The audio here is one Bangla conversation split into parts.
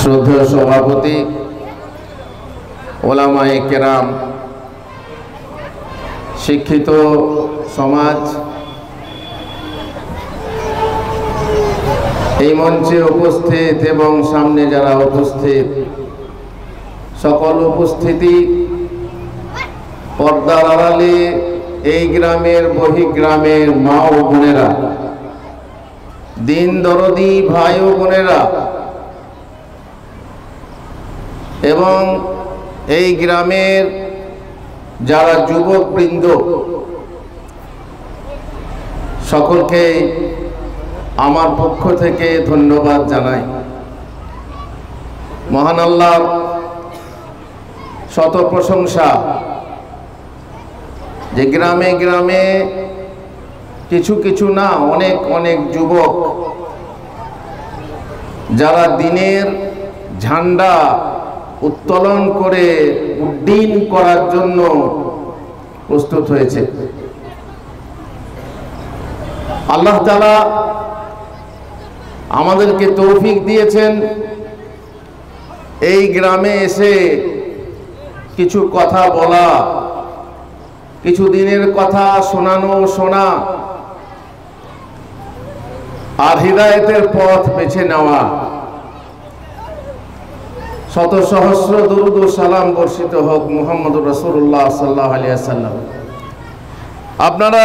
শ্রদ্ধেয় সভাপতি, ওলামায়ে কেরাম, শিক্ষিত সমাজ, এই মঞ্চে উপস্থিত এবং সামনে যারা উপস্থিত, সকল উপস্থিতি, পর্দার আড়ালে এই গ্রামের বহিগ্রামের মা ও বোনেরা, দিন দরদি ভাই ও বোনেরা এবং এই গ্রামের যারা যুবকবৃন্দ, সকলকে আমার পক্ষ থেকে ধন্যবাদ জানাই। মহান আল্লাহর শত প্রশংসা যে গ্রামে গ্রামে কিছু কিছু না, অনেক অনেক যুবক যারা দিনের ঝান্ডা উত্তোলন করে উড্ডীন করার জন্য প্রস্তুত হয়েছে। আল্লাহ তাআলা আমাদেরকে তৌফিক দিয়েছেন এই গ্রামে এসে কিছু কথা বলা, কিছু দিনের কথা শোনা আর হিদায়াতের পথ বেছে নেওয়া। শত সহস্র দুরূদ ও সালাম বর্ষিত হোক মুহাম্মদুর রাসূলুল্লাহ সাল্লাল্লাহু আলাইহি ওয়াসাল্লাম। আপনারা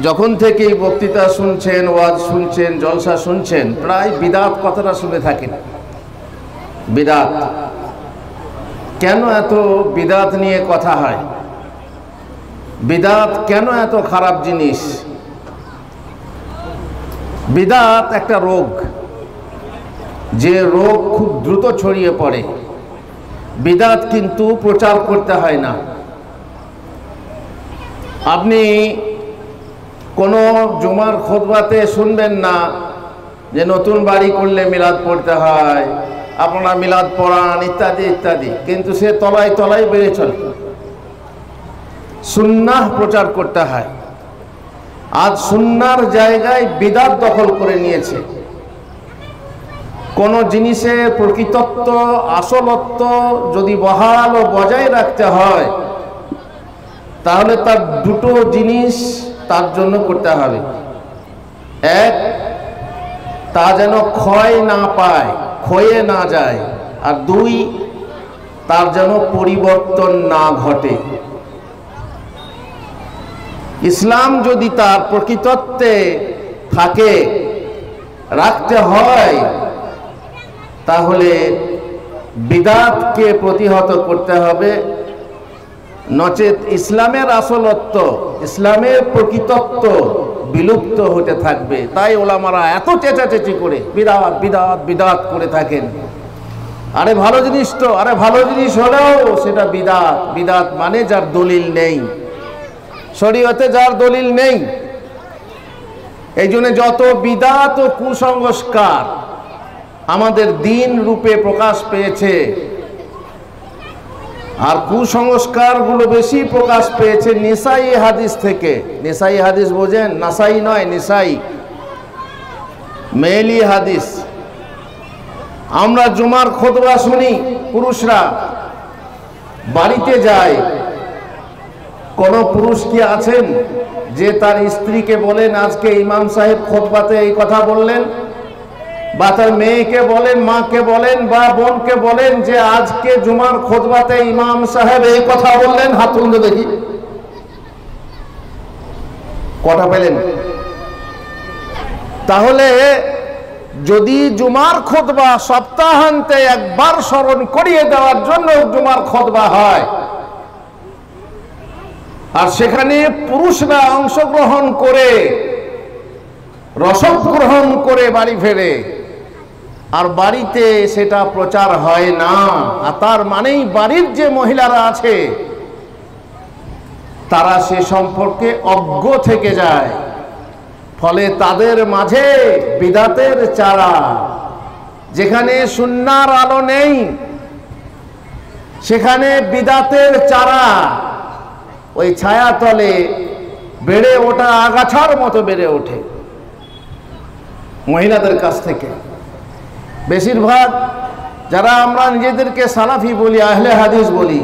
যখন থেকে বক্তৃতা শুনছেন, ওয়াজ শুনছেন, জলসা শুনছেন, প্রায় বিদআত কথাটা শুনে থাকেন। বিদআত কেন এত বিদআত নিয়ে কথা হয়? বিদআত কেন এত খারাপ জিনিস? বিদআত একটা রোগ, যে রোগ খুব দ্রুত ছড়িয়ে পড়ে। বিদআত কিন্তু প্রচার করতে হয় না। আপনি কোনো জুমার খুতবাতে শুনবেন না যে নতুন বাড়ি করলে মিলাদ পড়তে হয়, আপনারা মিলাদ পড়ান ইত্যাদি ইত্যাদি, কিন্তু সে তলায় তলায় বেড়ে চলে। সুন্নাহ প্রচার করতে হয়। আজ সুন্নাহর জায়গায় বিদআত দখল করে নিয়েছে। কোন জিনিসের প্রকৃতত্ব, আসলত্ব যদি বহাল ও বজায় রাখতে হয়, তাহলে তার দুটো জিনিস তার জন্য করতে হবে। এক, তা যেন ক্ষয় না পায়, ক্ষয়ে না যায়। আর দুই, তার যেন পরিবর্তন না ঘটে। ইসলাম যদি তার প্রকৃতত্বে থাকে, রাখতে হয়, তাহলে বিদআতকে প্রতিহত করতে হবে, নচেত ইসলামের আসলত্ব, ইসলামের প্রকৃতত্ব বিলুপ্ত হতে থাকবে। তাই ওলামারা এত চেঁচাচেঁচি করে বিদআত বিদআত বিদআত করে থাকেন। আরে ভালো জিনিস তো, আরে ভালো জিনিস হলেও সেটা বিদআত। বিদআত মানে যার দলিল নেই, শরীয়তে যার দলিল নেই। এই জন্য যত বিদআত ও কুসংস্কার আমাদের দিন রূপে প্রকাশ পেয়েছে, আর কুসংস্কারগুলো বেশি প্রকাশ পেয়েছে নিসাই হাদিস থেকে। নিসাই হাদিস বোঝেন? নাসাই নয়, নিসাই, মেলি হাদিস। আমরা জুমার খুতবা শুনি, পুরুষরা বাড়িতে যায়, কোন পুরুষ কি আছেন যে তার স্ত্রীকে বলেন আজকে ইমাম সাহেব খুতবাতে এই কথা বললেন, বা তার মেয়েকে বলেন, মাকে বলেন বা বোনকে বলেন যে আজকে জুমার খুতবাতে ইমাম সাহেব এই কথা বললেন? হাত তুলতে দেখি, কটা পেলেন? তাহলে যদি জুমার খুতবা সপ্তাহান্তে একবার স্মরণ করিয়ে দেওয়ার জন্য জুমার খুতবা হয়, আর সেখানে পুরুষরা অংশগ্রহণ করে, রসদ গ্রহণ করে বাড়ি ফেরে, আর বাড়িতে সেটা প্রচার হয় না, আর তার মানেই বাড়ির যে মহিলারা আছে তারা সে সম্পর্কে অজ্ঞ থেকে যায়। ফলে তাদের মাঝে বিদআতের চারা, যেখানে সুন্নাহর আলো নেই সেখানে বিদআতের চারা ওই ছায়াতলে বেড়ে ওঠা আগাছার মতো বেড়ে ওঠে মহিলাদের কাছ থেকে। বেশিরভাগ যারা আমরা নিজেদেরকে সালাফি বলি, আহলে হাদিস বলি,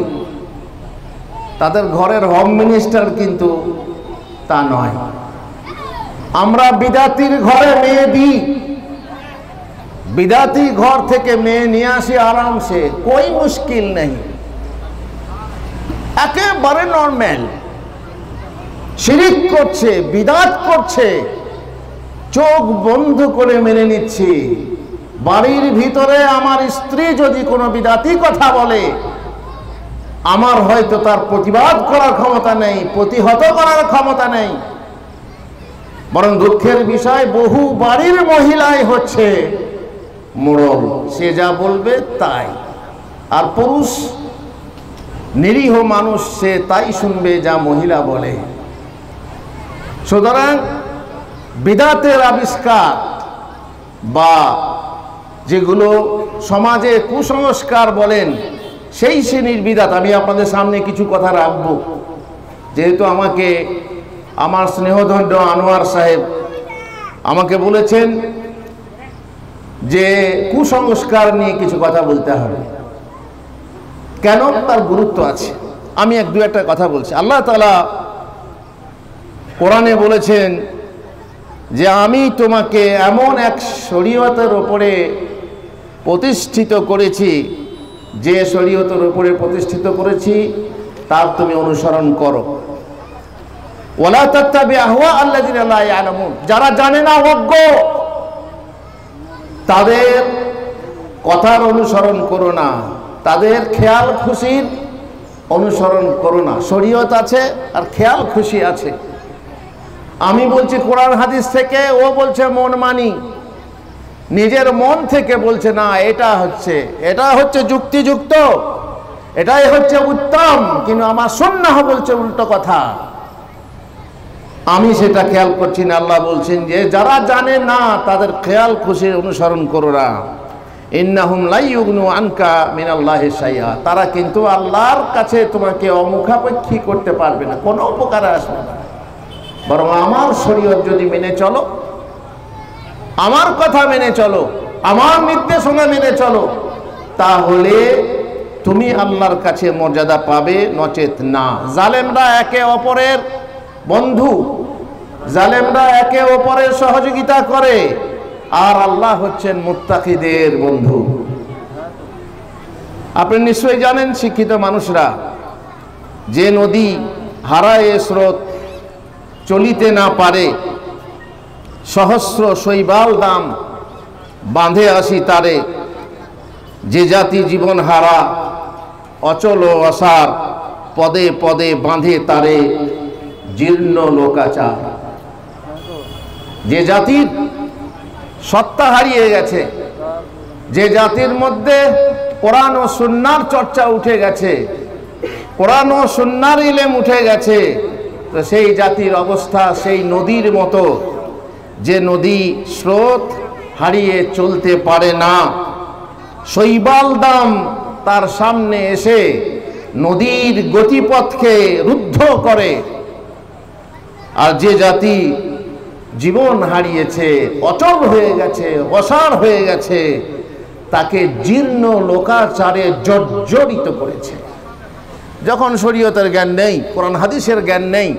তাদের ঘরের হোম মিনিস্টার কিন্তু তা নয়। আমরা বিদাতির ঘরে মেয়ে দিই, বিদাতি ঘর থেকে মেয়ে নিয়ে আসি আরামসে, কোই মুশকিল নেই, একেবারে নর্মাল। শিরিক করছে, বিদাত করছে, চোখ বন্ধ করে মেনে নিচ্ছি। বাড়ির ভিতরে আমার স্ত্রী যদি কোনো বিদাতি কথা বলে, আমার হয়তো তার প্রতিবাদ করার ক্ষমতা নেই, প্রতিহত করার ক্ষমতা নেই, বরং দুঃখের বিষয় বহু বাড়ির মহিলাই হচ্ছে মোড়ল, সে যা বলবে তাই। আর পুরুষ নিরীহ মানুষ, সে তাই শুনবে যা মহিলা বলে। সুতরাং বিদাতের আবিষ্কার বা যেগুলো সমাজে কুসংস্কার বলেন, সেই শ্রেণীর বিদাত আমি আপনাদের সামনে কিছু কথা রাখবো। যেহেতু আমাকে আমার স্নেহধন্য আনোয়ার সাহেব আমাকে বলেছেন যে কুসংস্কার নিয়ে কিছু কথা বলতে হবে, কেন তার গুরুত্ব আছে। আমি দু একটা কথা বলছি। আল্লাহ তাআলা কোরআনে বলেছেন যে আমি তোমাকে এমন এক শরীয়তের উপরে প্রতিষ্ঠিত করেছি, যে শরীয়তের উপরে প্রতিষ্ঠিত করেছি তার তুমি অনুসরণ করো। ওয়ালা তাত্তাবি আহওয়া আল্লাযিনা লা ইয়ালামুন, যারা জানে না, অজ্ঞ, তাদের কথার অনুসরণ করো না, তাদের খেয়াল খুশির অনুসরণ করো না। শরীয়ত আছে আর খেয়াল খুশি আছে। আমি বলছি কোরআন হাদিস থেকে, ও বলছে মন মানি, নিজের মন থেকে বলছে না এটা হচ্ছে যুক্তিযুক্ত, এটাই হচ্ছে উত্তম, কিন্তু আমার সুন্নাহ বলছে উল্টো কথা। আমি সেটা খেয়াল করছি না। আল্লাহ বলছেন যে যারা জানে না তাদের খেয়াল খুশির অনুসরণ করো না। ইন্নাহুম লা ইউগনু আনকা মিনাল্লাহি শাইআ, তারা কিন্তু আল্লাহর কাছে তোমাকে অমুখাপেক্ষী করতে পারবে না, কোনো উপকারে আসবে না। বরং আমার শরীয়ত যদি মেনে চলো, আমার কথা মেনে চলো, আমার নির্দেশনা মেনে চলো, তাহলে তুমি আল্লাহর কাছে মর্যাদা পাবে, নচেত না। জালেমরা একে অপরের বন্ধু, জালেমরা একে অপরের সহযোগিতা করে, আর আল্লাহ হচ্ছেন মুত্তাকিদের বন্ধু। আপনি নিশ্চয়ই জানেন, শিক্ষিত মানুষরা, যে নদী হারায় স্রোত চলিতে না পারে, সহস্র শৈবাল দাম বাঁধে আসি তারে, যে জাতি জীবন হারা অচল অসার, পদে পদে বাঁধে তারে জীর্ণ লোকাচার। যে জাতির সত্তা হারিয়ে গেছে, যে জাতির মধ্যে কোরআন ও সুন্নাহর চর্চা উঠে গেছে, কোরআন ও সুন্নাহর ইলম উঠে গেছে, তো সেই জাতির অবস্থা সেই নদীর মতো, যে নদী স্রোত হারিয়ে চলতে পারে না। শৈবাল দাম তার সামনে এসে নদীর গতিপথকে রুদ্ধ করে। আর যে জাতি জীবন হারিয়েছে, অচল হয়ে গেছে, অসার হয়ে গেছে, তাকে জীর্ণ লোকাচারে জর্জরিত করেছে। যখন শরীয়তের জ্ঞান নেই, কোরআন হাদিসের জ্ঞান নেই,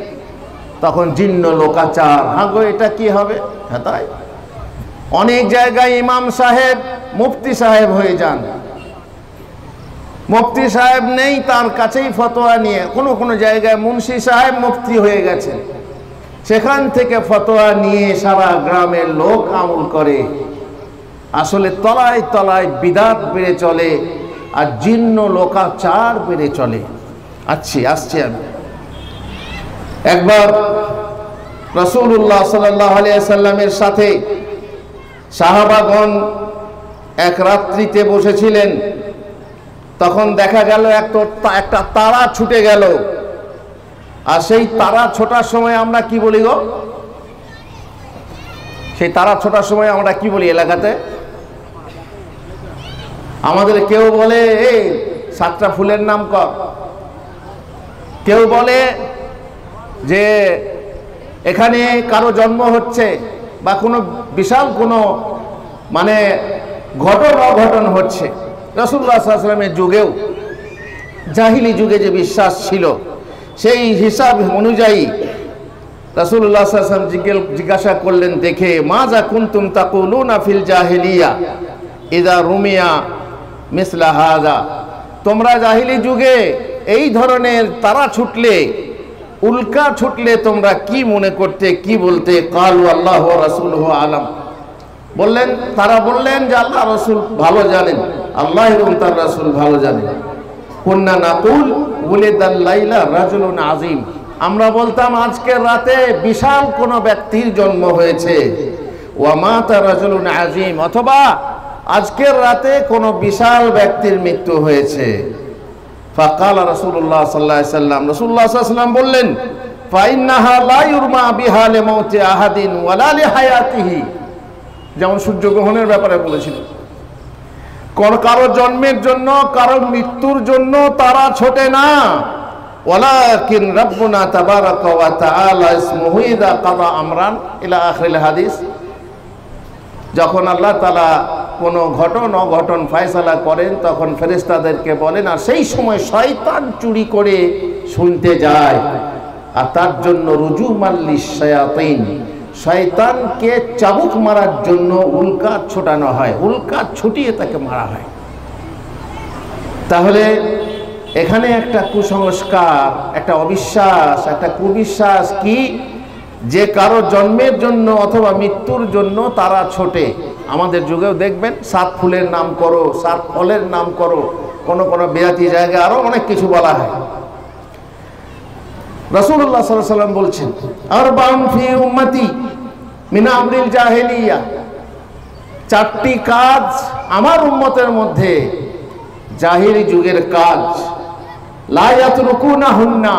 তখন জীর্ণ লোকাচার। হ্যাঁ গো, এটা কি হবে? হ্যাঁ তাই। অনেক জায়গায় ইমাম সাহেব মুফতি সাহেব হয়ে যান, মুফতি সাহেব নেই, তার কাছেই ফতোয়া নিয়ে। কোনো কোনো জায়গায় মুন্সি সাহেব মুফতি হয়ে গেছে, সেখান থেকে ফতোয়া নিয়ে সারা গ্রামের লোক আমল করে। আসলে তলায় তলায় বিদাত বেড়ে চলে আর জীর্ণ লোকাচার বেড়ে চলে। আসছি আমি। একবার রাসূলুল্লাহ সাল্লাল্লাহু আলাইহি সাল্লামের সাথে সাহাবাগণ এক রাত্রিতে বসেছিলেন। তখন দেখা গেল একটা তারা ছুটে গেল। আর সেই তারা ছোটার সময় আমরা কি বলি গো? সেই তারা ছোটার সময় আমরা কি বলি এলাকাতে? আমাদের কেউ বলে এই 7টা ফুলের নাম কর, কেউ বলে যে এখানে কারো জন্ম হচ্ছে, বা কোনো বিশাল কোনো মানে ঘটন অঘটন হচ্ছে। রাসূলুল্লাহ সাল্লাল্লাহু আলাইহি ওয়াসাল্লামের যুগেও জাহিলি যুগে যে বিশ্বাস ছিল সেই হিসাব অনুযায়ী রাসূলুল্লাহ সাল্লাল্লাহু আলাইহি ওয়াসাল্লাম জিজ্ঞাসা করলেন, দেখে মাজা কুনতুম তাকুলুনা ফিল জাহিলিয়া ইযা রুমিয়া মিসলা হাযা, তোমরা জাহিলি যুগে এই ধরনের তারা ছুটলে, উল্কা ছুটলে তোমরা কি মনে করতে, কি বলতে? কালু আল্লাহু ওয়া রাসূলুহু আলাম, বললেন, তারা বললেন যে আল্লাহ রাসূল ভালো জানেন, আল্লাহ এবং তার রাসূল ভালো জানেন। কুন্না নাকুল উলিদাল লাইলা রাজুলুন আযীম, আমরা বলতাম আজকের রাতে বিশাল কোন ব্যক্তির জন্ম হয়েছে। ওয়া মাতা রাজুলুন আযীম, অথবা আজকের রাতে কোন বিশাল ব্যক্তির মৃত্যু হয়েছে। ফাকালা রাসূলুল্লাহ সাল্লাল্লাহু আলাইহি ওয়াসাল্লাম, রাসূলুল্লাহ সাল্লাল্লাহু আলাইহি ওয়াসাল্লাম বললেন, ফাইন্নাহা লা ইউরমা বিহা লিমাউতি আহাদিন ওয়ালা লিহায়াতিহি, যেমন সূর্যগ্রহণের ব্যাপারে বলেছিলেন, কারো জন্মের জন্য কারো মৃত্যুর জন্য তারা ছোটে না। ওয়ালাকিন রাব্বুনা তাবারাকা ওয়া তাআলা ইসমুহু ইযা কাযা আমরান ইলা আখিরিল হাদিস, যখন আল্লাহ তাআলা কোনো ঘটন অঘটন ফয়সালা করেন তখন ফেরেশতাদেরকে বলেন, আর সেই সময় শয়তান চুরি করে শুনতে যায়, আর তার জন্য রুজুমান লিশ-শায়াতিন, শয়তানকে চাবুক মারার জন্য উল্কা ছোটানো হয়, উল্কা ছুটিয়ে তাকে মারা হয়। তাহলে এখানে একটা কুসংস্কার, একটা অবিশ্বাস, একটা কুবিশ্বাস কি, যে কারো জন্মের জন্য অথবা মৃত্যুর জন্য তারা ছোটে। আমাদের যুগেও দেখবেন 7 ফুলের নাম করো, 7 ফলের নাম করো, কোন কোন বেয়াতি জায়গায় আরো অনেক কিছু বলা হয়। রাসূলুল্লাহ সাল্লাল্লাহু আলাইহি ওয়াসাল্লাম বলছেন, আরবাউন ফি উম্মতি মিন আমরিল জাহেলিয়া, 4টি কাজ আমার উম্মতের মধ্যে জাহিলি যুগের কাজ, লা ইয়াতরুকুনাহুন্না,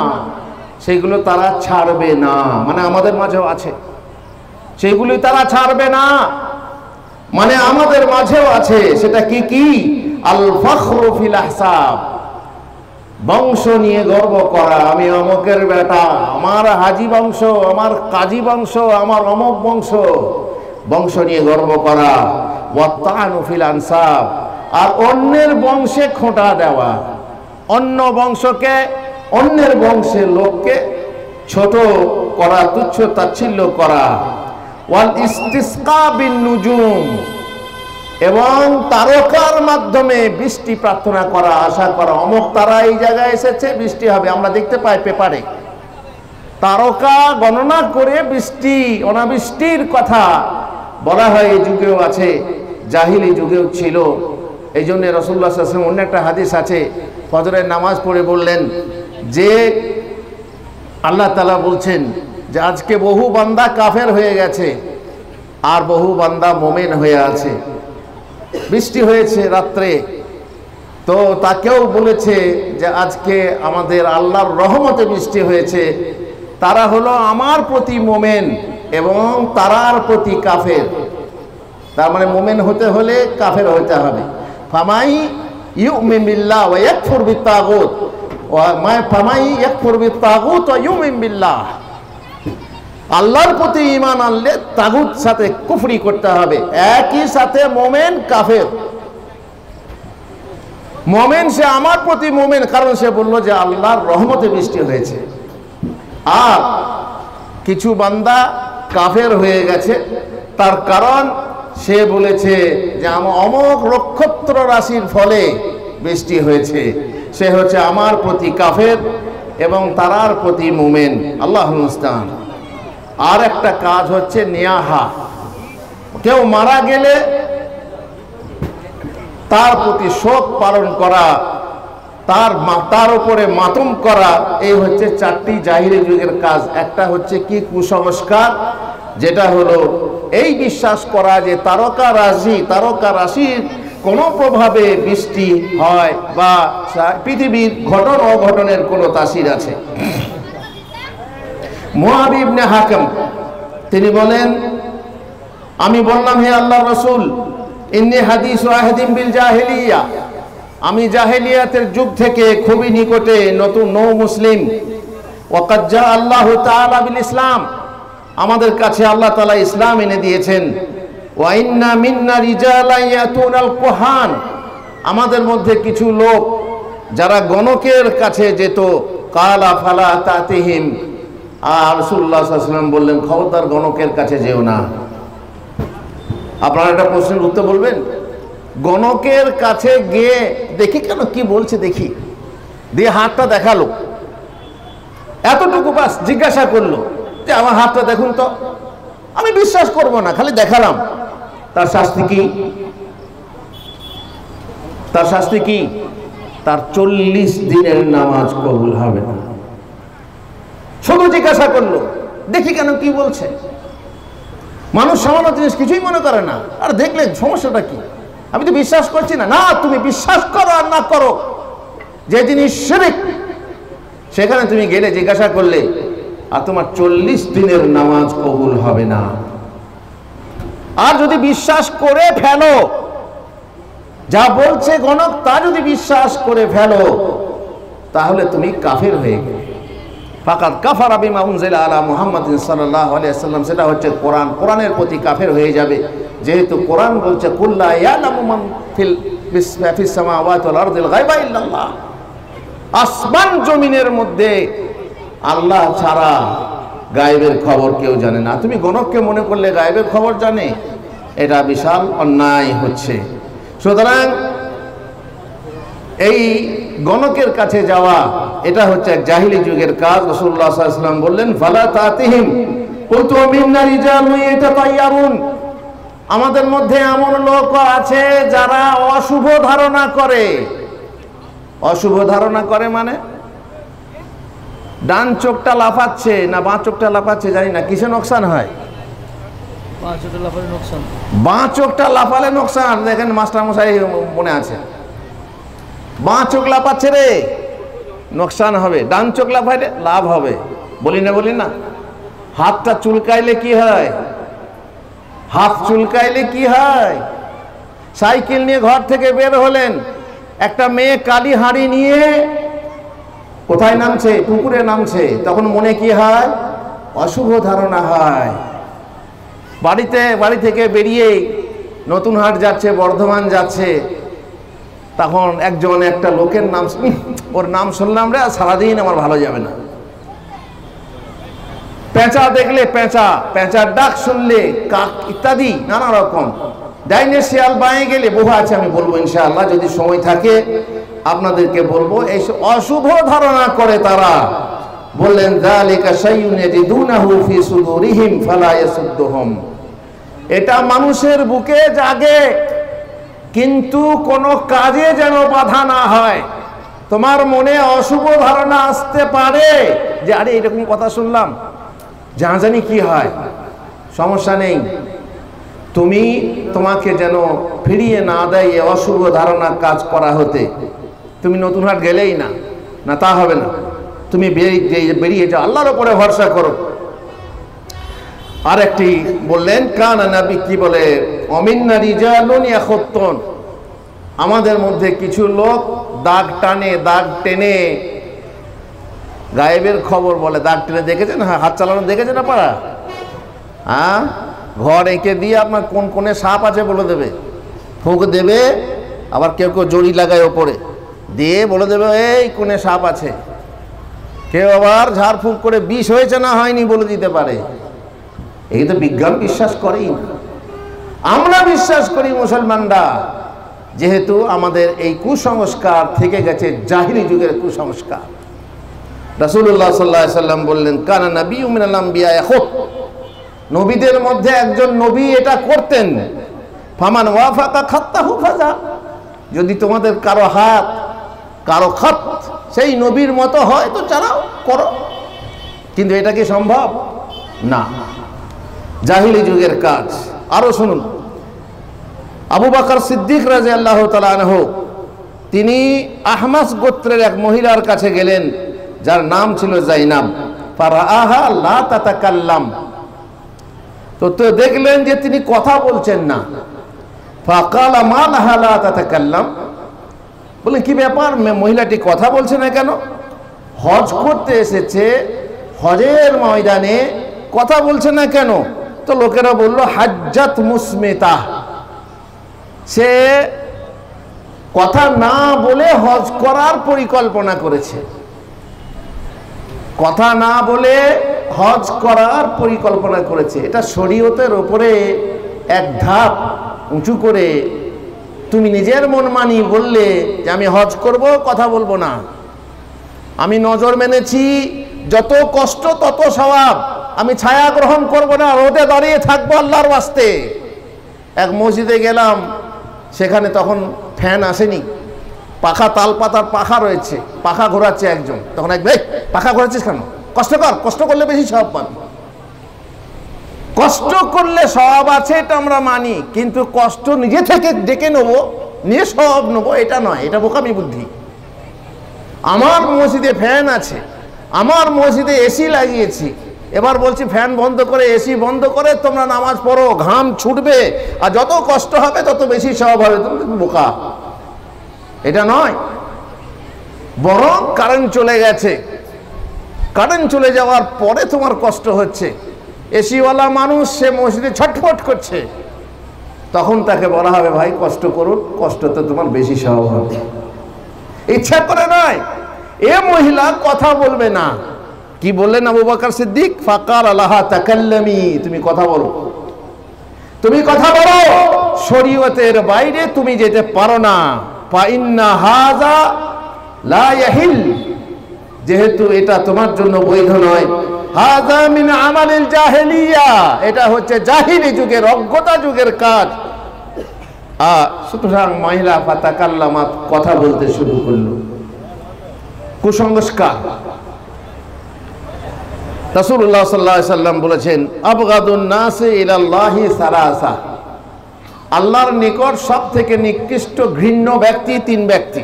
সেগুলো তারা ছাড়বে না, মানে আমাদের মাঝেও আছে, সেগুলি তারা ছাড়বে না, মানে আমাদের মাঝেও আছে। সেটা কি কি? আল ফখরু ফিল আহসাব, বংশ নিয়ে গর্ব করা, আমি অমুকের বেটা, আমার হাজি বংশ, আমার কাজী বংশ, আমার অমুক বংশ, বংশ নিয়ে গর্ব করা। ওয়াত্তানু ফিল আনসাব, আর অন্যের বংশে খোঁটা দেওয়া, অন্য বংশকে, অন্যের বংশের লোককে ছোট করা, তুচ্ছ তাচ্ছিল্য করা। ওয়াল ইস্তিসকা বিন নুজুম, এবং তারকার মাধ্যমে বৃষ্টি প্রার্থনা করা, আশা করা, অমুক তারা এই জায়গায় এসেছে, বৃষ্টি হবে। আমরা দেখতে পাই পেপারে তারকা গণনা করে বৃষ্টি অনাবৃষ্টির কথা বলা হয়। এই যুগেও আছে, জাহিলি যুগেও ছিল। এই জন্য রাসূলুল্লাহ সাল্লাল্লাহু আলাইহি ওয়াসাল্লাম অন্য একটা হাদিস আছে, ফজরের নামাজ পড়ে বললেন যে আল্লাহ তাআলা বলছেন যে আজকে বহু বান্দা কাফের হয়ে গেছে আর বহু বান্দা মুমিন হয়ে আছে। বৃষ্টি হয়েছে রাত্রে, তো তাকেও বলেছে যে আজকে আমাদের আল্লাহর রহমতে বৃষ্টি হয়েছে। তারা হলো আমার প্রতি মুমিন এবং তারার প্রতি কাফের। তার মানে মুমিন হতে হলে কাফের হতে হবে। ফামাই ইউমিন বিল্লাহ ওয়া ইয়াকফুর বিত-তাগুত, ফামাই ইয়াকফুর বিত-তাগুত ওয়া ইউমিন বিল্লাহ, আল্লাহর প্রতি ঈমান আনলে তাগুত সাথে কুফরি করতে হবে। একই সাথে মুমিন কাফের। মুমিন সে আমার প্রতি মুমিন, কারণ সে বলল যে আল্লাহর রহমতে বৃষ্টি হয়েছে। আর কিছু বান্দা কাফের হয়ে গেছে, তার কারণ সে বলেছে যে আমার অমুক নক্ষত্র রাশির ফলে বৃষ্টি হয়েছে। সে হচ্ছে আমার প্রতি কাফের এবং তারার প্রতি মুমিন। আল্লাহুল মুস্তাআন। আর একটা কাজ হচ্ছে নিয়াহা, কেউ মারা গেলে তার প্রতি শোক পালন করা, তার উপরে মাতম করা। এই হচ্ছে 4টি জাহিলি যুগের কাজ। একটা হচ্ছে কি কুসংস্কার, যেটা হলো এই বিশ্বাস করা যে তারকা রাশির কোনো প্রভাবে বৃষ্টি হয় বা পৃথিবীর ঘটন অঘটনের কোনো তাসির আছে। মুআদ ইবনে হাকাম তিনি বলেন, আমি বললাম হে আল্লাহর রাসূল, ইন্নী হাদিসু আহদিন বিল জাহিলিয়া, আমি জাহেলিয়াতের যুগ থেকে খুবই নিকটে, নতুন নও মুসলিম। ওয়াকাদ জা আল্লাহু তাআলা বিল ইসলাম, আমাদের কাছে আল্লাহ তাআলা ইসলাম এনে দিয়েছেন। ওয়া ইন্না মিন্না রিজালান ইয়াতুনাল কুহান, আমাদের মধ্যে কিছু লোক যারা গণকের কাছে যেত। কালা ফালা তাতিহিম, আর রাসূলুল্লাহ সাল্লাল্লাহু আলাইহি ওয়াসাল্লাম বললেন খবরদার গণকের কাছে যেও না। আপনারা একটা প্রশ্নের উত্তর বলবেন, গণকের কাছে গিয়ে দেখি কেন কি বলছে দেখি, দিয়ে হাতটা দেখালো, এতটুকু বাস জিজ্ঞাসা করলো যে আমার হাতটা দেখুন তো, আমি বিশ্বাস করব না, খালি দেখালাম। তার শাস্তি কি? তার শাস্তি কি? তার 40 দিনের নামাজ কবুল হবে না। শুধু জিজ্ঞাসা করলো দেখি কেন কি বলছে। মানুষ সামান্য জিনিস কিছুই মনে করে না, আর দেখলে সমস্যাটা কি, আমি তো বিশ্বাস করছি না। না, তুমি বিশ্বাস করো আর না করো, যে জিনিস শিরক সেখানে তুমি গেলে জিজ্ঞাসা করলে আর তোমার 40 দিনের নামাজ কবুল হবে না। আর যদি বিশ্বাস করে ফেলো, যা বলছে গণক তা যদি বিশ্বাস করে ফেলো, তাহলে তুমি কাফের হয়ে গেলে। ফাকাদ কাফারা বিমা উনজিলা আলা মুহাম্মাদিন সাল্লাল্লাহু আলাইহি ওয়াসাল্লাম, সেটা হচ্ছে কোরআন, কোরআনের প্রতি কাফের হয়ে যাবে। যেহেতু কোরআন বলছে কুল্লা ইয়ালামু মান ফিস সামাওয়াতি ওয়াল আরদিল গায়বা ইল্লাল্লাহ, আসমান জমিনের মধ্যে আল্লাহ ছাড়া গায়েবের খবর কেউ জানে না। তুমি গণককে মনে করলে গায়েবের খবর জানে, এটা বিশাল অন্যায় হচ্ছে। সুতরাং এই গণকের কাছে যাওয়া এটা হচ্ছে এক জাহিলি যুগের কাজ। রাসূলুল্লাহ সাল্লাল্লাহু আলাইহি ওয়াসাল্লাম বললেন ফালা তাতিহিম কুনতু মিন্না রিজালুন ইয়াতাতায়্যারুন, আমাদের মধ্যে এমন লোক আছে যারা অশুভ ধারণা করে। অশুভ ধারণা করে মানে ডান চোখটা লাফাচ্ছে না বাঁ চোখটা লাফাচ্ছে জানি না, কিসে নোকসান হয়? বাঁ চোখটা লাফালে নোকসান। দেখেন মাস্টার মশাই মনে আছে, বাঁ চোখ লাফাচ্ছে রে নোকসান হবে, ডান চোখ লাফাইলে লাভ হবে। বলি না হাতটা চুলকাইলে কি হয়? হাত চুলকাইলে কি হয়? সাইকেল নিয়ে ঘর থেকে বের হলেন, একটা মেয়ে কালি হাঁড়ি নিয়ে কোথায় নামছে? পুকুরে নামছে। তখন মনে কি হয়? অশুভ ধারণা হয়। বাড়ি থেকে বেরিয়ে নতুন হাট যাচ্ছে, বর্ধমান যাচ্ছে, তখন একটা লোকের নাম, ওর নাম শুনলাম রে, সারাদিন আমার ভালো যাবে না। পেঁচা দেখলে পেঁচার ডাক শুনলে কাক ইত্যাদি নানা রকম। ডাইনে শিয়াল বাঁয়ে গেলে বহু আছে, আমি বলবো ইনশাআল্লাহ যদি সময় থাকে আপনাদেরকে বলবো। এই অশুভ ধারণা করে তারা। বললেন যালিকা শাইউন ইয়াজিদুনাহু ফি সুদুরিহিম ফালা ইয়াসুদ্দুহুম, এটা মানুষের বুকে জাগে কিন্তু কোনো কাজে যেন বাধা না হয়। তোমার মনে অশুভ ধারণা আসতে পারে যে আরে এরকম কথা শুনলাম, জানি কি হয়, সমস্যা নেই। তোমাকে যেন ফিরিয়ে না দেয় অশুভ ধারণা কাজ করা হতে। তুমি নতুন হাট গেলেই না, তা হবে না। তুমি বেরিয়ে যাও, আল্লাহর উপরে ভরসা করো। আরেকটি বললেন কানা নবী কি বলে, অমিন্না রিজালুন ইয়াখুত্তুন, আমাদের মধ্যে কিছু লোক দাগ টেনে গায়েবের খবর বলে। দাগ টেনে দেখেছেন? হাত চালানো দেখেছেন আপনারা? হ্যাঁ, ঘর এঁকে দিয়ে আপনার কোন কোণে সাপ আছে বলে দেবে, ফুঁক দেবে। আবার কেউ জড়ি লাগায় ওপরে দিয়ে বলে দেবে এই কোণে সাপ আছে। কেউ আবার ঝাড়ফুঁক করে বিষ হয়েছে না হয়নি বলে দিতে পারে। এই তো বিজ্ঞান বিশ্বাস করেই না, আমরা বিশ্বাস করি মুসলমানরা, যেহেতু আমাদের এই কুসংস্কার থেকে গেছে, জাহিলি যুগের কুসংস্কার। রাসূলুল্লাহ সাল্লাল্লাহু আলাইহি ওয়াসাল্লাম বললেন কানা নাবিয়্যু মিনাল আমবিয়া ইয়াখুত, নবীদের মধ্যে একজন নবী এটা করতেন। ফামান ওয়াফাকা খাত্তাহু ফাজা, যদি তোমাদের কারো হাত কারো খাত সেই নবীর মতো হয় তো চালাও করো, কিন্তু এটা কি সম্ভব? না, জাহিলি যুগের কাজ। আরো শুনুন, আবু বকর সিদ্দিক রাদিয়াল্লাহু তাআলা আনহু তিনি আহমাস গোত্রের এক মহিলার কাছে গেলেন যার নাম ছিল জাইনাব। ফারাআহা লা তাতাকাল্লাম, তো দেখলেন যে তিনি কথা বলছেন না। ফাকালা মা লাহা লা তাতাকাল্লাম, বলেন কি ব্যাপার, মহিলাটি কথা বলছে না কেন? হজ করতে এসেছে, হজের ময়দানে কথা বলছে না কেন? তো লোকেরা বলল হাজ্জাত মুসমিতা, সে কথা না বলে হজ করার পরিকল্পনা করেছে, কথা না বলে হজ করার পরিকল্পনা করেছে। এটা শরীয়তের উপরে এক ধাপ উঁচু করে তুমি নিজের মন মানি বললে যে আমি হজ করব, কথা বলবো না, আমি নজর মেনেছি, যত কষ্ট তত সওয়াব, আমি ছায়া গ্রহণ করব না, রোদে দাঁড়িয়ে থাকবো আল্লাহর ওয়াস্তে। এক মসজিদে গেলাম, সেখানে তখন ফ্যান আসেনি, পাখা, তাল পাতার পাখা রয়েছে, পাখা ঘোরাচ্ছে একজন। তখন এক ভাই, পাখা ঘোরাচ্ছিস কেন? কষ্ট কর, কষ্ট করলে বেশি সওয়াব পাবি। কষ্ট করলে সওয়াব আছে এটা আমরা মানি, কিন্তু কষ্ট নিজে থেকে ডেকে নেবো, নিয়ে সওয়াব নেবো, এটা নয়, এটা বোকামি বুদ্ধি। আমার মসজিদে ফ্যান আছে, আমার মসজিদে এসি লাগিয়েছি, এবার বলছি ফ্যান বন্ধ করে এসি বন্ধ করে তোমরা নামাজ পড়ো, ঘাম ছুটবে আর যত কষ্ট হবে তত বেশি সওয়াব হবে। তুমি বোকা, এটা নয়। বরং কারেন্ট চলে গেছে, কারেন্ট চলে যাওয়ার পরে তোমার কষ্ট হচ্ছে, এসিওয়ালা মানুষ সে মসজিদে ছটফট করছে, তখন তাকে বলা হবে ভাই কষ্ট করুন, কষ্টতে তোমার বেশি সওয়াব হবে। ইচ্ছা করে নয়। এ মহিলা কথা বলবে না, কি বললেন আবু বকর সিদ্দিক? ফাকার আলাহা তাকাল্লামি, তুমি কথা বলো, তুমি কথা বলো, শরীয়তের বাইরে তুমি যেতে পারো না। ফা ইন্না হাযা লা ইয়াহিল, যেহেতু এটা তোমার জন্য বৈধ নয়। হাযা মিন আমালিল জাহেলিয়া, এটা হচ্ছে জাহিলি যুগের, অজ্ঞতা যুগের কাজ। সুতরাং মহিলা ফাতাকাল্লামাত, কথা বলতে শুরু করলো। কুসংস্কার। রাসূলুল্লাহ সাল্লাল্লাহু আলাইহি সাল্লাম বলেছেন আবগাদুন নাসি ইলাল্লাহি সালাসা, আল্লাহর নিকট সব থেকে নিকৃষ্ট ঘৃণ্য ব্যক্তি তিন ব্যক্তি।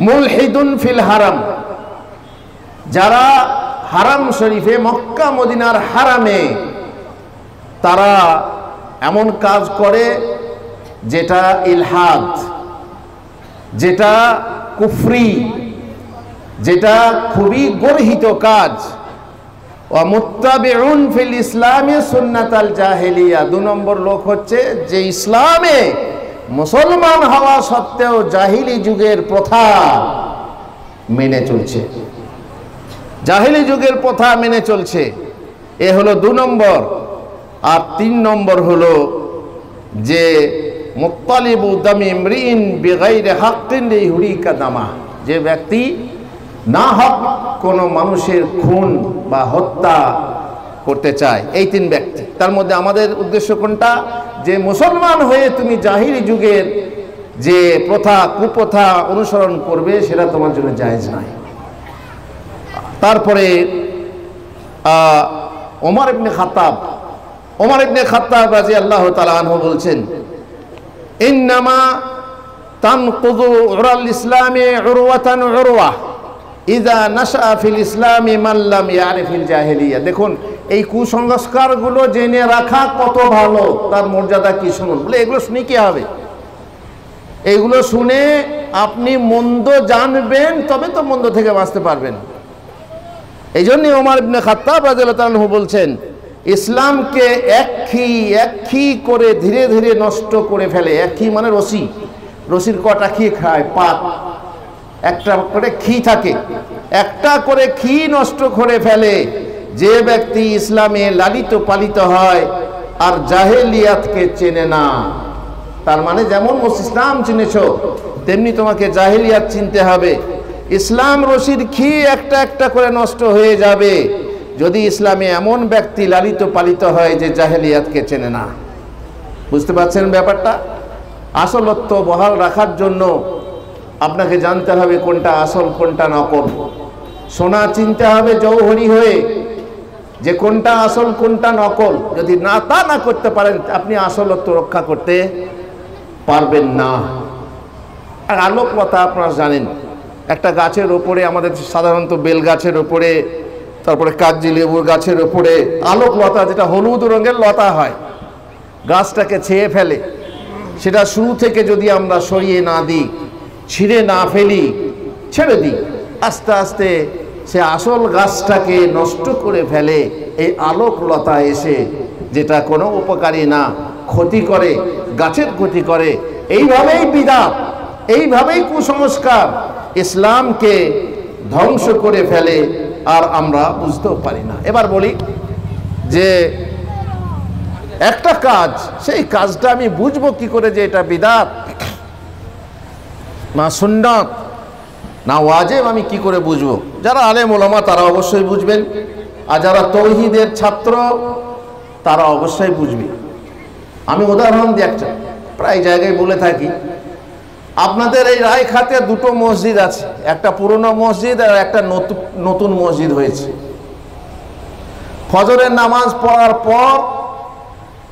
মুলহিদুন ফিল হারাম, যারা হারাম শরীফে, মক্কা মদিনার হারামে তারা এমন কাজ করে যেটা ইলহাদ, যেটা কুফরি, যেটা খুবই গর্হিত কাজ। ওয়া মুত্তাবিউন ফিল ইসলামি সুন্নাতাল জাহেলিয়া, দু নম্বর লোক হচ্ছে যে ইসলামে মুসলমান হওয়া সত্ত্বেও জাহিলি যুগের প্রথা মেনে চলছে, জাহিলি যুগের প্রথা মেনে চলছে। এ হলো দু নম্বর। আর তিন নম্বর হলো যে মুত্তালিবু দামি ইমরিন বিগাইরি হাক্কিন লিহুরিকা দামা, যে ব্যক্তি না হক কোনো মানুষের খুন বা হত্যা করতে চায়। এই তিন ব্যক্তি। তার মধ্যে আমাদের উদ্দেশ্য কোনটা? যে মুসলমান হয়ে তুমি জাহিলি যুগের যে প্রথা, কুপ্রথা অনুসরণ করবে, সেটা তোমার জন্য জায়েজ নয়। তারপরে ওমর ইবনে খাত্তাব রাদিয়াল্লাহু তাআলা আনহু বলছেন ইন্নামা তানকুযু উরাল ইসলামি উরওয়াতান উরওয়া ইযা নাশা ফিল ইসলামি মান লাম ইয়ারিফিল জাহেলিয়া। দেখুন, এই কুসংস্কারগুলো জেনে রাখা কত ভালো, তার মর্যাদা কি শুনুন। বলে এগুলো শুনে কি হবে? এইগুলো শুনে আপনি মন্দ জানবেন, তবে তো মন্দ থেকে বাঁচতে পারবেন। এই জন্যই ওমর ইবনে খাত্তাব রাদিয়াল্লাহু আনহু বলছেন ইসলামকে একখি করে ধীরে ধীরে নষ্ট করে ফেলে। একখি মানে রশি, রশির কটা খি খায়? পাত, একটা করে খি থাকে, একটা করে খি নষ্ট করে ফেলে। যে ব্যক্তি ইসলামে লালিত পালিত হয় আর জাহেলিয়াতকে চেনে না, তার মানে যেমন ইসলাম চিনেছ তেমনি তোমাকে জাহেলিয়াত চিনতে হবে। ইসলাম রশির খি একটা একটা করে নষ্ট হয়ে যাবে যদি ইসলামে এমন ব্যক্তি লালিত পালিত হয় যে জাহেলিয়াতকে চেনে না। বুঝতে পারছেন ব্যাপারটা? আসলত্ব বহাল রাখার জন্য আপনাকে জানতে হবে কোনটা আসল কোনটা নকল। সোনা চিনতে হবে জৌহরি হয়ে যে কোনটা আসল কোনটা নকল। যদি তা না করতে পারেন, আপনি আসলত্ব রক্ষা করতে পারবেন না। আর আলোকলতা আপনারা জানেন, একটা গাছের ওপরে, আমাদের সাধারণত বেল গাছের ওপরে, তারপরে কাগজি লেবুর গাছের ওপরে আলোকলতা, যেটা হলুদ রঙের লতা হয়, গাছটাকে ছেয়ে ফেলে। সেটা শুরু থেকে যদি আমরা সরিয়ে না দিই, ছিঁড়ে না ফেলি, ছেড়ে দিই, আস্তে আস্তে সে আসল গাছটাকে নষ্ট করে ফেলে। এই আলোকলতা এসে যেটা কোনো উপকারী না, ক্ষতি করে, গাছের ক্ষতি করে। এইভাবেই বিদআত, এইভাবেই কুসংস্কার ইসলামকে ধ্বংস করে ফেলে, আর আমরা বুঝতেও পারি না। এবার বলি যে একটা কাজ, সেই কাজটা আমি বুঝবো কি করে যে এটা বিদআত না সুন্নাত না ওয়াজিব, আমি কি করে বুঝবো? যারা আলেম ওলামা তারা অবশ্যই বুঝবেন, আর যারা তৌহিদের ছাত্র তারা অবশ্যই বুঝবে। আমি উদাহরণ দিই, একটা প্রায় জায়গায় বলে থাকি, আপনাদের এই রায়খাতে দুটো মসজিদ আছে, একটা পুরনো মসজিদ আর একটা নতুন মসজিদ হয়েছে। ফজরের নামাজ পড়ার পর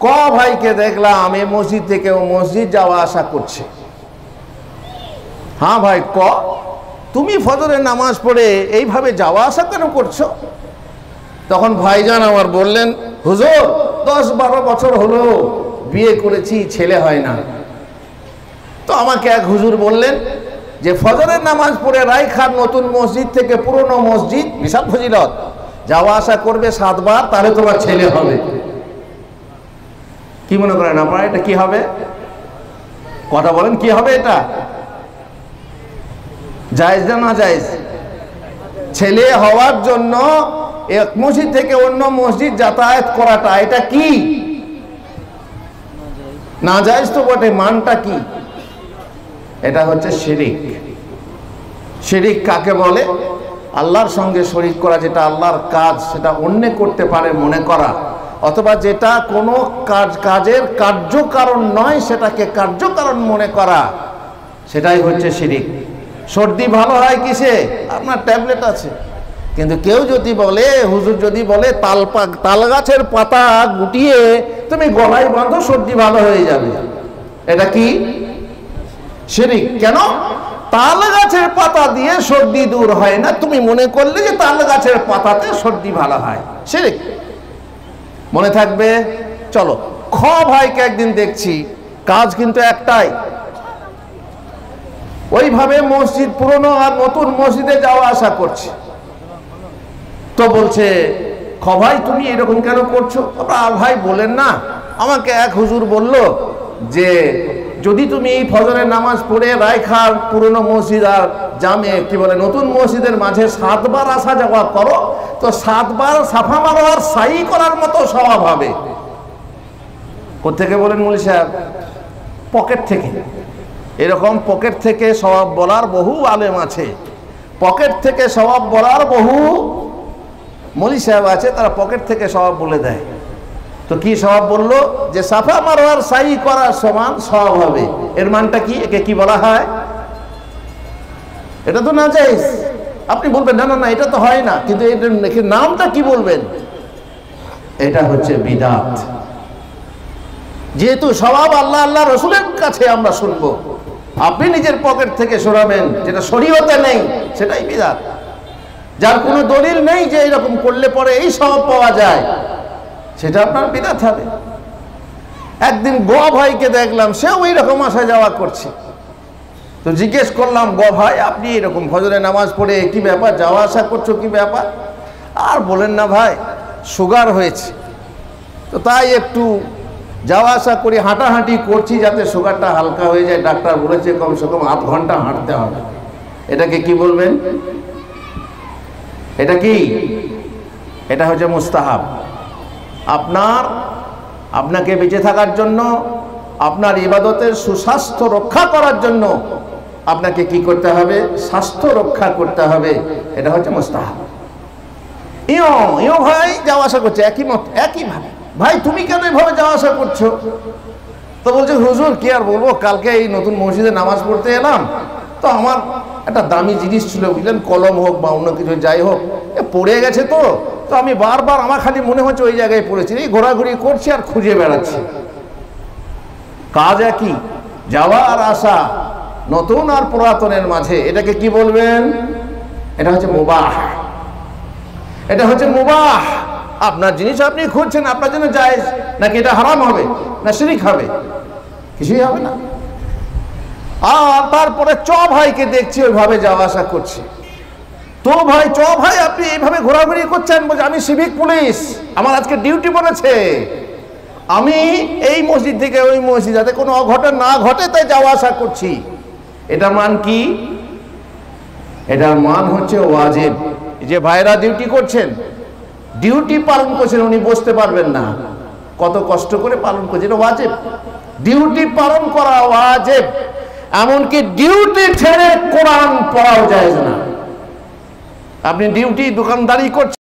ক ভাইকে দেখলাম এই মসজিদ থেকে ও মসজিদ যাওয়া আসা করছে। হ্যাঁ ভাই, তুমি ফজরের নামাজ পড়ে এইভাবে যাওয়া আসা কেন করছো? তখন ভাইজান আমার বললেন, হুজুর 10-12 বছর হলো বিয়ে করেছি, ছেলে হয় না। তো আমাকে এক হুজুর বললেন যে ফজরের নামাজ পড়ে রায়খার নতুন মসজিদ থেকে পুরনো মসজিদ বিশাল ফজিলত, যাওয়া আসা করবে 7 বার, তাহলে তোমার ছেলে হবে। কি মনে করেন আপনারা, এটা কি হবে? কথা বলেন, কি হবে এটা? জায়েজ না না জায়েজ? ছেলে হওয়ার জন্য এক মসজিদ থেকে অন্য মসজিদ যাতায়াত করাটা এটা কি না জায়েজ তো বটে, মানটা কি? এটা হচ্ছে শিরিক। শিরিক কাকে বলে? আল্লাহর সঙ্গে শরীক করা, যেটা আল্লাহর কাজ সেটা অন্য করতে পারে মনে করা, অথবা যেটা কোনো কাজের কার্যকারণ নয় সেটাকে কার্যকারণ মনে করা, সেটাই হচ্ছে শিরিক। সর্দি ভালো হয় কিসে? আপনার ট্যাবলেট আছে। কিন্তু কেউ যদি বলে, হুজুর যদি বলে তাল গাছের পাতা গুটিয়ে তুমি গলায় বাঁধো, সর্দি ভালো হয়ে যাবে, এটা কি? শিরিক। কেন? তাল গাছের পাতা দিয়ে সর্দি দূর হয় না, তুমি মনে করলে যে তাল গাছের পাতাতে সর্দি ভালো হয়, শিরিক। মনে থাকবে। চলো, খ ভাইকে একদিন দেখছি, কাজ কিন্তু একটাই, ওইভাবে মসজিদ পুরনো আর নতুন মসজিদে যাওয়া আসা করছে। তো বলছে, খ ভাই তুমি এরকম কেন করছো? ভাই বলেন না, আমাকে এক হুজুর বলল যে যদি তুমি এই ফজরের নামাজ পড়ে রায়খার পুরনো মসজিদ আর জামে কি বলে নতুন মসজিদের মাঝে 7 বার আসা যাওয়া করো, তো 7 বার সাফা মারো আর সাই করার মতো স্বভাব হবে। কোত্থেকে বলেন মৌলী সাহেব? পকেট থেকে। এরকম পকেট থেকে স্বভাব বলার বহু আলেম আছে, পকেট থেকে স্বভাব বলার বহু মৌলী সাহেব আছে, তারা পকেট থেকে স্বভাব বলে দেয়। তো কি স্বভাব বললো? যে সাফা মারোয়ার সাই করার সমান স্বভাব হবে। এর মানটা কি? একে কি বলা হয়? এটা তো না জায়েজ। আপনি বলবেন না না না এটা তো হয় না, কিন্তু এটার নামটা কি বলবেন? এটা হচ্ছে বিদআত। যেহেতু স্বভাব আল্লাহ আল্লাহ রসুলের কাছে আমরা শুনবো, আপনি নিজের পকেট থেকে সরাবেন, যেটা শরীয়তে নেই, সেটাই বিদআত। যার কোনো দলিল নেই যে এরকম করলে পরে এই স্বভাব পাওয়া যায়, সেটা আপনার বিদআত হবে। একদিন গ ভাইকে দেখলাম, সেও এইরকম আসা যাওয়া করছে। তো জিজ্ঞেস করলাম, গ ভাই আপনি এরকম ফজরে নামাজ পড়ে কি ব্যাপার, যাওয়া আসা করছো কি ব্যাপার? আর বলেন না ভাই, সুগার হয়েছে, তো তাই একটু যাওয়া আসা করি, হাঁটাহাঁটি করছি যাতে সুগারটা হালকা হয়ে যায়। ডাক্তার বলেছে কমসে কম 8 ঘন্টা হাঁটতে হবে। এটাকে কি বলবেন? এটা কি? এটা হচ্ছে মুস্তাহাব। আপনাকে বেঁচে থাকার জন্য, আপনার ইবাদতের সুস্বাস্থ্য রক্ষা করার জন্য আপনাকে কি করতে হবে? স্বাস্থ্য রক্ষা করতে হবে। এটা হচ্ছে মুস্তাহাব। ইও ভাই যাওয়া আসা করছে একইভাবে। ভাই তুমি কেন এভাবে যাওয়া আসা করছো? তো বলছে, হুজুর কি আর বলবো, কালকে এই নতুন মসজিদে নামাজ পড়তে এলাম, তো আমার একটা দামি জিনিস ছিল বুঝলেন, কলম হোক বা অন্য কিছু যাই হোক, পড়ে গেছে। তো আমি বারবার আমার খালি মনে হচ্ছে ওই জায়গায় পড়েছি, এই ঘোরাঘুরি করছি আর খুঁজে বেড়াচ্ছি। কাজ একই, যাওয়া আর আসা নতুন আর পুরাতনের মাঝে। এটাকে কি বলবেন? এটা হচ্ছে মুবাহ। এটা হচ্ছে মুবাহ। আপনার জিনিস আপনি খুঁজছেন, আপনার জন্য জায়েজ, নাকি এটা হারাম হবে না শিরিক হবে? কিছুই হবে না। আর তারপরে চ ভাইকে দেখছি ওইভাবে যাওয়া আসা করছে। তো ভাই চ ভাই আপনি এইভাবে ঘোরাঘুরি করছেন? বলছে আমি সিভিক পুলিশ, আমার আজকে ডিউটি পড়েছে। আমি এই মসজিদ থেকে ওই মসজিদ যাতে কোনো অঘটন না ঘটে তাই যাওয়া আসা করছি, এটার মান কি? এটার মান হচ্ছে ওয়াজিব। যে ভাইরা ডিউটি করছেন, ডিউটি পালন করছেন, উনি বসতে পারবেন না, কত কষ্ট করে পালন করছেন, এটা ওয়াজিব। ডিউটি পালন করা ওয়াজিব। এমনকি ডিউটি ছেড়ে কোরআন পড়াও যায় না। আপনি ডিউটি দোকানদারি করছেন,